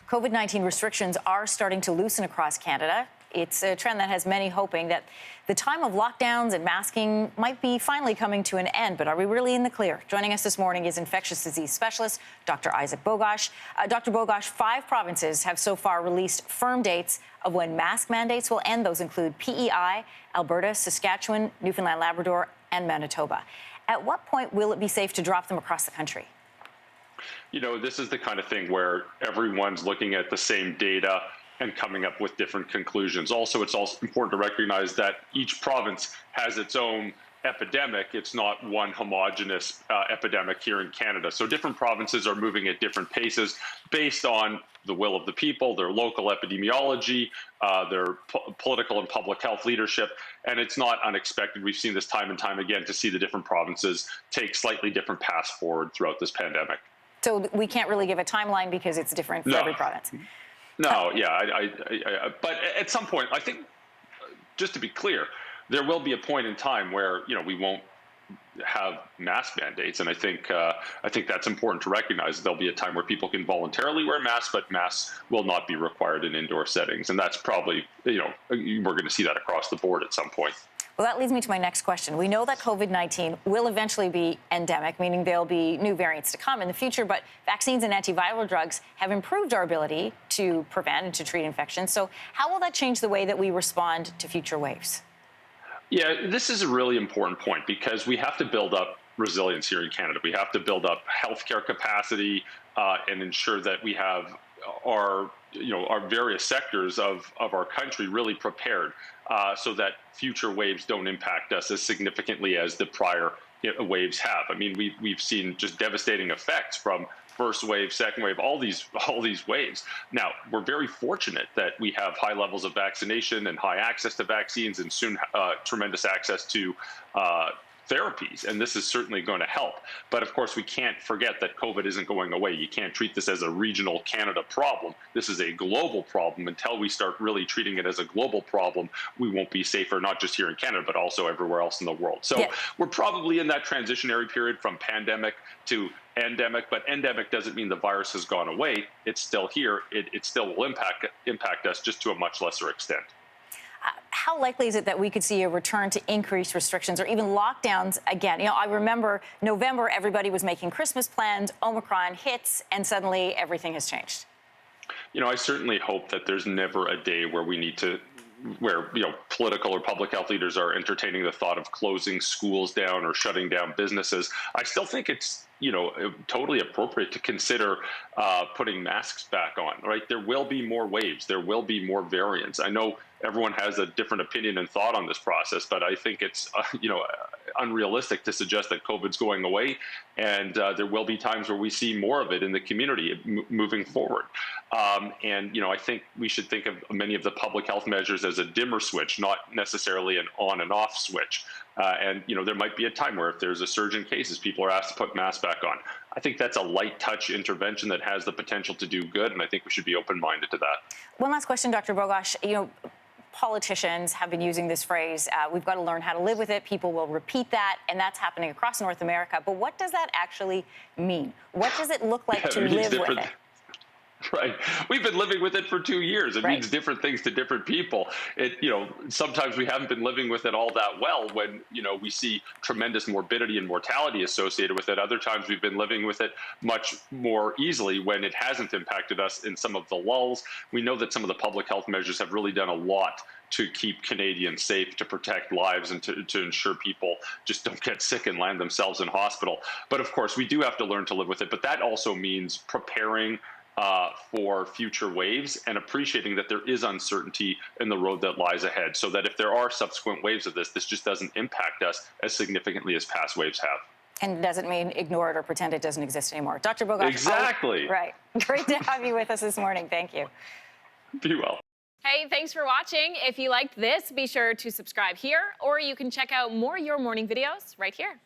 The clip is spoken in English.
COVID-19 restrictions are starting to loosen across Canada. It's a trend that has many hoping that the time of lockdowns and masking might be finally coming to an end. But are we really in the clear? Joining us this morning is infectious disease specialist Dr. Isaac Bogoch. Dr. Bogoch, 5 provinces have so far released firm dates of when mask mandates will end. Those include PEI, Alberta, Saskatchewan, Newfoundland, Labrador, and Manitoba. At what point will it be safe to drop them across the country? You know, this is the kind of thing where everyone's looking at the same data and coming up with different conclusions. Also, it's also important to recognize that each province has its own epidemic. It's not one homogenous epidemic here in Canada. So different provinces are moving at different paces based on the will of the people, their local epidemiology, their political and public health leadership. And it's not unexpected. We've seen this time and time again to see the different provinces take slightly different paths forward throughout this pandemic. So we can't really give a timeline because it's different for every province. No, yeah, but at some point, I think, just to be clear, there will be a point in time where we won't have mask mandates, and I think that's important to recognize. There'll be a time where people can voluntarily wear masks, but masks will not be required in indoor settings, and that's probably we're going to see that across the board at some point. Well, that leads me to my next question. We know that COVID-19 will eventually be endemic, meaning there'll be new variants to come in the future, but vaccines and antiviral drugs have improved our ability to prevent and to treat infections. So how will that change the way that we respond to future waves? Yeah, this is a really important point because we have to build up resilience here in Canada. We have to build up healthcare capacity and ensure that we have our various sectors of our country really prepared so that future waves don't impact us as significantly as the prior waves have. I mean, we've seen just devastating effects from first wave, second wave, all these waves. Now, we're very fortunate that we have high levels of vaccination and high access to vaccines and soon tremendous access to therapies, and this is certainly going to help. But of course, we can't forget that COVID isn't going away. You can't treat this as a regional Canada problem. This is a global problem. Until we start really treating it as a global problem, we won't be safer, not just here in Canada, but also everywhere else in the world. So we're probably in that transitionary period from pandemic to endemic, but endemic doesn't mean the virus has gone away. It's still here. It still will impact us, just to a much lesser extent. How likely is it that we could see a return to increased restrictions or even lockdowns again? I remember November, everybody was making Christmas plans, Omicron hits, and suddenly everything has changed. I certainly hope that there's never a day where political or public health leaders are entertaining the thought of closing schools down or shutting down businesses. I still think it's totally appropriate to consider putting masks back on, right? There will be more waves. There will be more variants. I know everyone has a different opinion and thought on this process, but I think it's, unrealistic to suggest that COVID's going away. And there will be times where we see more of it in the community moving forward. I think we should think of many of the public health measures as a dimmer switch, not necessarily an on and off switch. There might be a time where if there's a surge in cases, people are asked to put masks back on. I think that's a light touch intervention that has the potential to do good, and I think we should be open-minded to that. One last question, Dr. Bogoch. Politicians have been using this phrase, we've got to learn how to live with it. People will repeat that, and that's happening across North America. But what does that actually mean? What does it look like to live with it? Right. We've been living with it for 2 years. It means different things to different people. Sometimes we haven't been living with it all that well when, we see tremendous morbidity and mortality associated with it. Other times we've been living with it much more easily when it hasn't impacted us in some of the lulls. We know that some of the public health measures have really done a lot to keep Canadians safe, to protect lives, and to ensure people just don't get sick and land themselves in hospital. But of course, we do have to learn to live with it. But that also means preparing for future waves and appreciating that there is uncertainty in the road that lies ahead, so that if there are subsequent waves of this just doesn't impact us as significantly as past waves have. And it doesn't mean ignore it or pretend it doesn't exist anymore. Dr. Bogoch. Exactly. Right. Great to have you with us this morning. Thank you. Be well. Hey, thanks for watching. If you liked this, be sure to subscribe here, or you can check out more Your Morning videos right here.